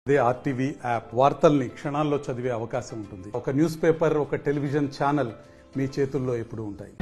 They RTV app వార్తల్ని క్షణాల్లో చదివే అవకాశం ఉంటుంది. ఒక న్యూస్ పేపర్, ఒక టెలివిజన్ ఛానల్ మీ చేతుల్లో ఎప్పుడూ ఉంటాయి.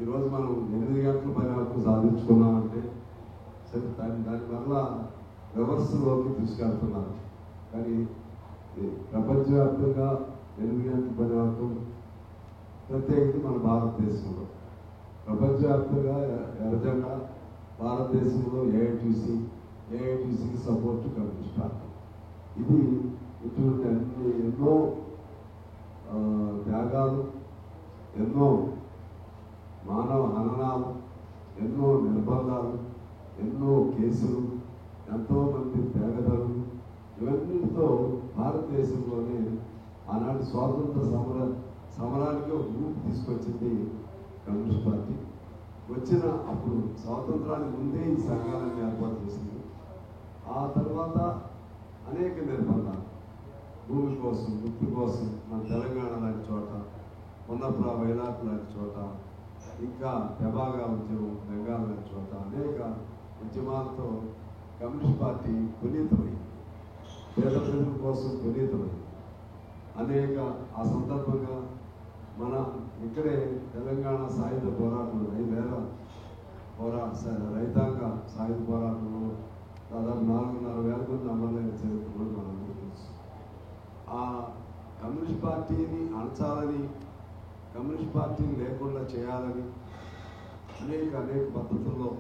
ఈరోజు మనం 8 గంటల పని వరకు సాధించుకున్నామంటే సరే దానివల్ల రివర్స్లోకి తీసుకెళ్తున్నారు. కానీ ప్రపంచవ్యాప్తంగా 8 గంటల పని వరకు ప్రత్యేకించి మన భారతదేశంలో ప్రపంచవ్యాప్తంగా ఎర్రజెండా భారతదేశంలో ఏఐటీసీకి సపోర్ట్ కల్పిస్తారు. ఇది ఇటువంటి ఎన్నో త్యాగాలు, ఎన్నో మానవ హననాలు, ఎన్నో నిర్బంధాలు, ఎన్నో కేసులు, ఎంతోమంది త్యాగదారులు, ఇవన్నిటితో భారతదేశంలోనే ఆనాటి స్వాతంత్ర సమరానికి ఒక రూపు తీసుకొచ్చింది కమ్యూనిస్ట్ పార్టీ. వచ్చిన అప్పుడు స్వాతంత్రానికి ముందే ఈ సంఘాలను ఏర్పాటు చేసింది. ఆ తర్వాత అనేక నిర్బంధాలు, భూమి కోసం, వృత్తి కోసం మన తెలంగాణ లాంటి చోట, ఉన్నప్పుడు వైనాట్ లాంటి చోట, ఇంకా తెబాగా ఉద్యమం, ఉద్యమాలతో కమ్యూనిస్ట్ పార్టీ పునీతమై పేద ప్రజల కోసం పునీతమై అనేక ఆ సందర్భంగా మన ఇక్కడే తెలంగాణ సాయుధ పోరాటంలో 5,000 రైతాంగ సాయుధ పోరాటంలో దాదాపు 4,500 మంది అమరులైన చరిత్ర కూడా మనందరికీ తెలుసు. ఆ కమ్యూనిస్ట్ పార్టీని అణచాలని, కమ్యూనిస్ట్ పార్టీని లేకుండా చేయాలని అనేక పద్ధతుల్లో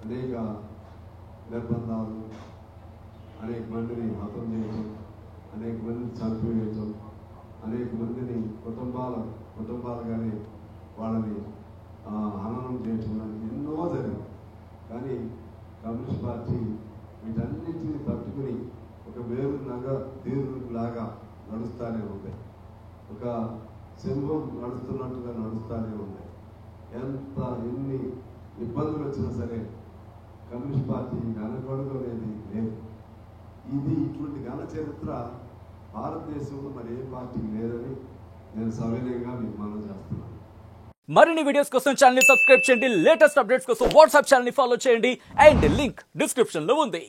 అనేక నిర్బంధాలు, అనేక మందిని హతం చేయటం, అనేక మందిని చంపివేయటం, అనేక మందిని కుటుంబాలుగానే వాళ్ళని హననం చేయటం లాంటి ఎన్నో జరిగింది. కానీ కమ్యూనిస్ట్ పార్టీ వీటన్నిటిని తట్టుకుని ఒక తీరులాగా నడుస్తూనే ఉంది. ఒక సింహం నడుస్తున్నట్టుగా నడుస్తూనే ఉంది. ఎన్ని ఇబ్బందులు వచ్చినా సరే కమ్యూనిస్ట్ పార్టీ వెనకడుగు అనేది లేదు. ఇటువంటి ఘన చరిత్ర భారతదేశంలో మరి ఏ పార్టీకి లేదని నేను సవినయంగా మీకు మనం చేస్తున్నాను. మరిన్ని వీడియోస్ కోసం ఛానల్ ని సబ్స్క్రైబ్ చేయండి. లేటెస్ట్ అప్డేట్స్ కోసం వాట్సాప్ ఛానల్ ని ఫాలో చేయండి. అండ్ లింక్ డిస్క్రిప్షన్ లో ఉంది.